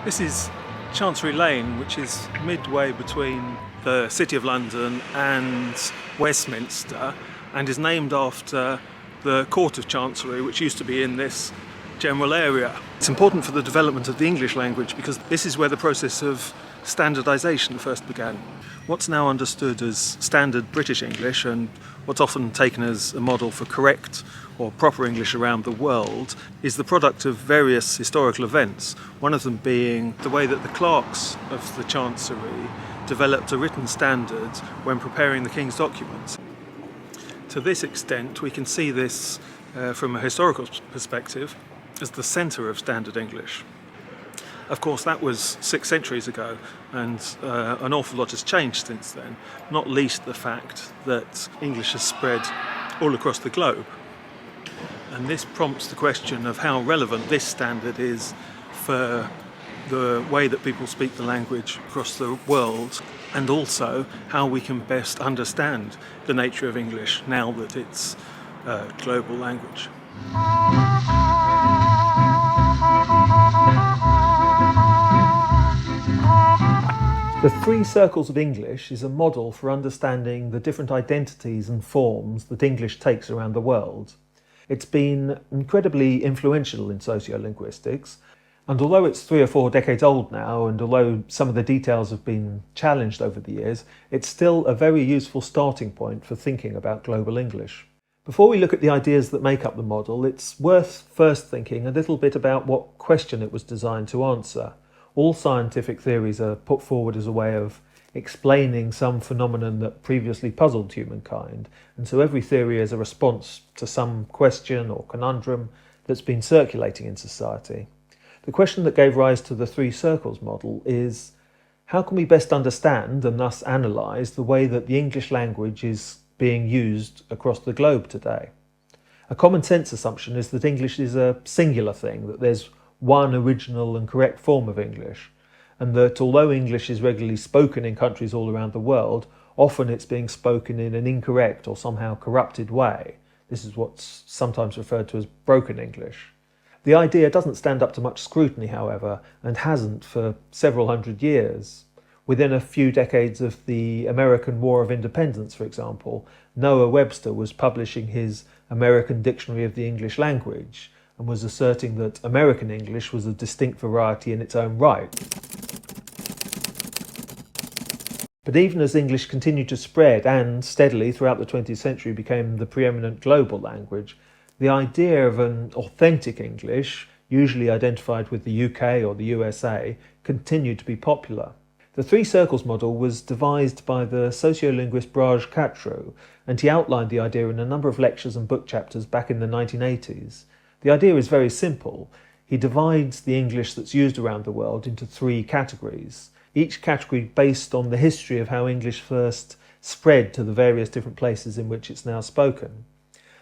This is Chancery Lane, which is midway between the City of London and Westminster, and is named after the Court of Chancery, which used to be in this general area. It's important for the development of the English language because this is where the process of standardisation first began. What's now understood as standard British English and what's often taken as a model for correct or proper English around the world is the product of various historical events, one of them being the way that the clerks of the Chancery developed a written standard when preparing the King's documents. To this extent, we can see this from a historical perspective as the centre of standard English. Of course, that was 6 centuries ago, and an awful lot has changed since then, not least the fact that English has spread all across the globe. And this prompts the question of how relevant this standard is for the way that people speak the language across the world, and also how we can best understand the nature of English now that it's a global language. The 3 Circles of English is a model for understanding the different identities and forms that English takes around the world. It's been incredibly influential in sociolinguistics, and although it's 3 or 4 decades old now, and although some of the details have been challenged over the years, it's still a very useful starting point for thinking about global English. Before we look at the ideas that make up the model, it's worth first thinking a little bit about what question it was designed to answer. All scientific theories are put forward as a way of explaining some phenomenon that previously puzzled humankind, and so every theory is a response to some question or conundrum that's been circulating in society. The question that gave rise to the 3 Circles model is, how can we best understand and thus analyse the way that the English language is being used across the globe today? A common sense assumption is that English is a singular thing, that there's one original and correct form of English, and that although English is regularly spoken in countries all around the world, often it's being spoken in an incorrect or somehow corrupted way. This is what's sometimes referred to as broken English. The idea doesn't stand up to much scrutiny, however, and hasn't for several hundred years. Within a few decades of the American War of Independence, for example, Noah Webster was publishing his American Dictionary of the English Language, and was asserting that American English was a distinct variety in its own right. But even as English continued to spread and steadily throughout the 20th century became the preeminent global language, the idea of an authentic English, usually identified with the UK or the USA, continued to be popular. The 3 Circles model was devised by the sociolinguist Braj Kachru, and he outlined the idea in a number of lectures and book chapters back in the 1980s. The idea is very simple. He divides the English that's used around the world into 3 categories, each category based on the history of how English first spread to the various different places in which it's now spoken.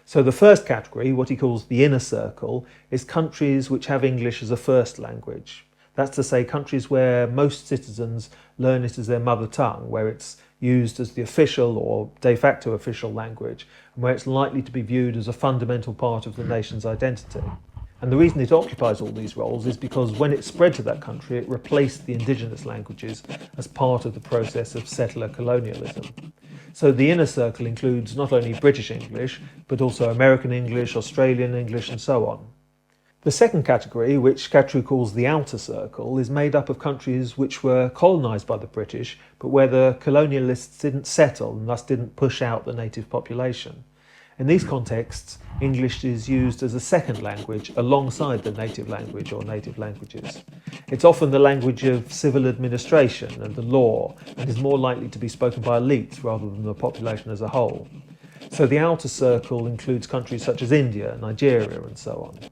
So the first category, what he calls the inner circle, is countries which have English as a first language. That's to say countries where most citizens learn it as their mother tongue, where it's used as the official or de facto official language, and where it's likely to be viewed as a fundamental part of the nation's identity. And the reason it occupies all these roles is because when it spread to that country, it replaced the indigenous languages as part of the process of settler colonialism. So the inner circle includes not only British English, but also American English, Australian English, and so on. The second category, which Kachru calls the outer circle, is made up of countries which were colonised by the British, but where the colonialists didn't settle and thus didn't push out the native population. In these contexts, English is used as a second language alongside the native language or native languages. It's often the language of civil administration and the law, and is more likely to be spoken by elites rather than the population as a whole. So the outer circle includes countries such as India, Nigeria, and so on.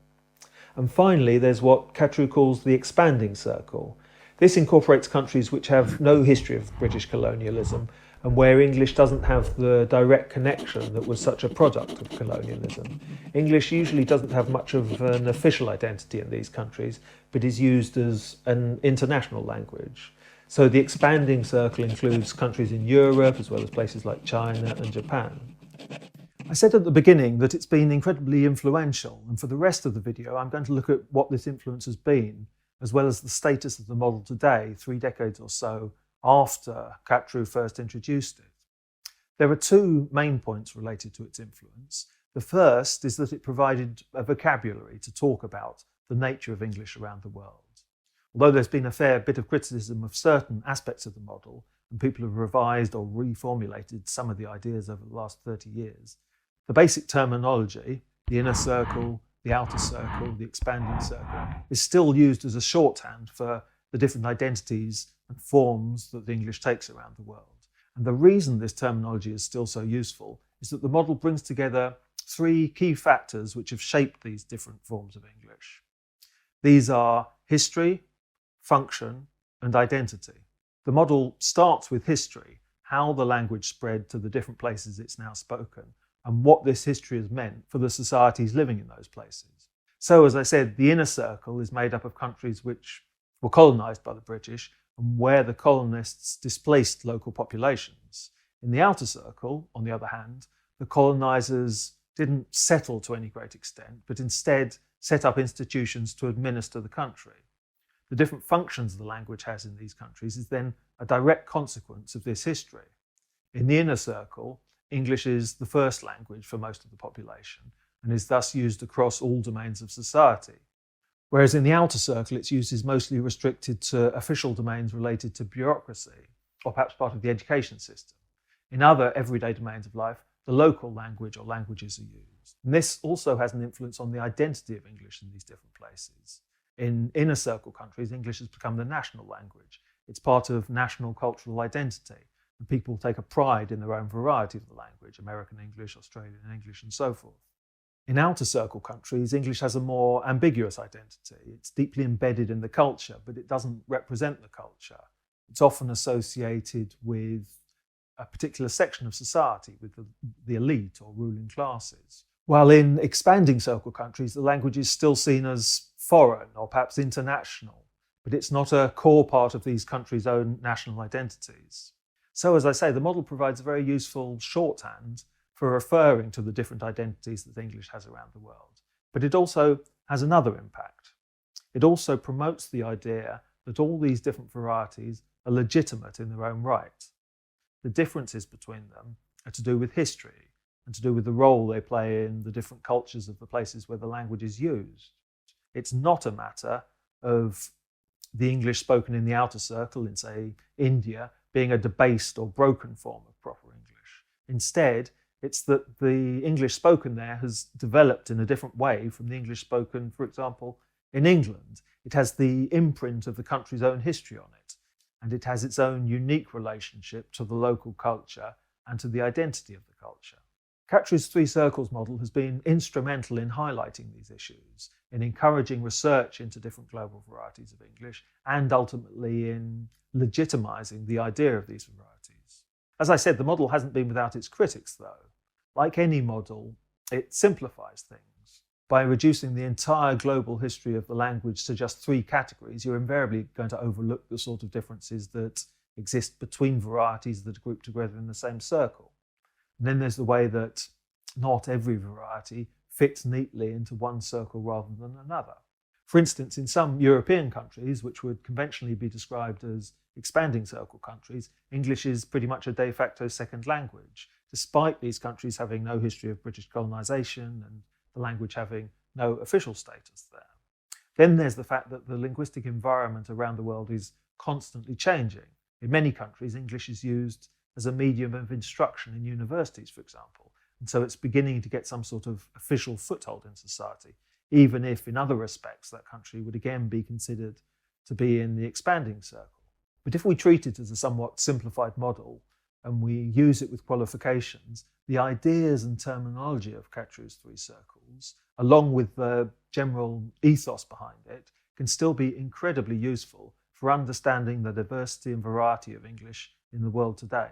And finally, there's what Kachru calls the expanding circle. This incorporates countries which have no history of British colonialism and where English doesn't have the direct connection that was such a product of colonialism. English usually doesn't have much of an official identity in these countries, but is used as an international language. So the expanding circle includes countries in Europe, as well as places like China and Japan. I said at the beginning that it's been incredibly influential, and for the rest of the video I'm going to look at what this influence has been as well as the status of the model today, 3 decades or so after Kachru first introduced it. There are two main points related to its influence. The first is that it provided a vocabulary to talk about the nature of English around the world. Although there's been a fair bit of criticism of certain aspects of the model, and people have revised or reformulated some of the ideas over the last 30 years, the basic terminology, the inner circle, the outer circle, the expanding circle, is still used as a shorthand for the different identities and forms that the English takes around the world. And the reason this terminology is still so useful is that the model brings together 3 key factors which have shaped these different forms of English. These are history, function, and identity. The model starts with history, how the language spread to the different places it's now spoken, and what this history has meant for the societies living in those places. So, as I said, the inner circle is made up of countries which were colonised by the British and where the colonists displaced local populations. In the outer circle, on the other hand, the colonisers didn't settle to any great extent, but instead set up institutions to administer the country. The different functions the language has in these countries is then a direct consequence of this history. In the inner circle, English is the first language for most of the population and is thus used across all domains of society. Whereas in the outer circle, its use is mostly restricted to official domains related to bureaucracy, or perhaps part of the education system. In other everyday domains of life, the local language or languages are used. And this also has an influence on the identity of English in these different places. In inner circle countries, English has become the national language. It's part of national cultural identity, and people take a pride in their own variety of the language, American English, Australian English, and so forth. In outer circle countries, English has a more ambiguous identity. It's deeply embedded in the culture, but it doesn't represent the culture. It's often associated with a particular section of society, with the elite or ruling classes. While in expanding circle countries, the language is still seen as foreign or perhaps international, but it's not a core part of these countries' own national identities. So, as I say, the model provides a very useful shorthand for referring to the different identities that English has around the world. But it also has another impact. It also promotes the idea that all these different varieties are legitimate in their own right. The differences between them are to do with history and to do with the role they play in the different cultures of the places where the language is used. It's not a matter of the English spoken in the outer circle, in, say, India, being a debased or broken form of proper English. Instead, it's that the English spoken there has developed in a different way from the English spoken, for example, in England. It has the imprint of the country's own history on it, and it has its own unique relationship to the local culture and to the identity of the culture. Kachru's 3 circles model has been instrumental in highlighting these issues, in encouraging research into different global varieties of English, and ultimately in legitimising the idea of these varieties. As I said, the model hasn't been without its critics, though. Like any model, it simplifies things. By reducing the entire global history of the language to just 3 categories, you're invariably going to overlook the sort of differences that exist between varieties that are grouped together in the same circle. And then there's the way that not every variety fits neatly into one circle rather than another. For instance, in some European countries, which would conventionally be described as expanding circle countries, English is pretty much a de facto second language, despite these countries having no history of British colonisation and the language having no official status there. Then there's the fact that the linguistic environment around the world is constantly changing. In many countries, English is used as a medium of instruction in universities, for example, and so it's beginning to get some sort of official foothold in society, even if in other respects that country would again be considered to be in the expanding circle. But if we treat it as a somewhat simplified model and we use it with qualifications, the ideas and terminology of Kachru's 3 circles, along with the general ethos behind it, can still be incredibly useful for understanding the diversity and variety of English in the world today.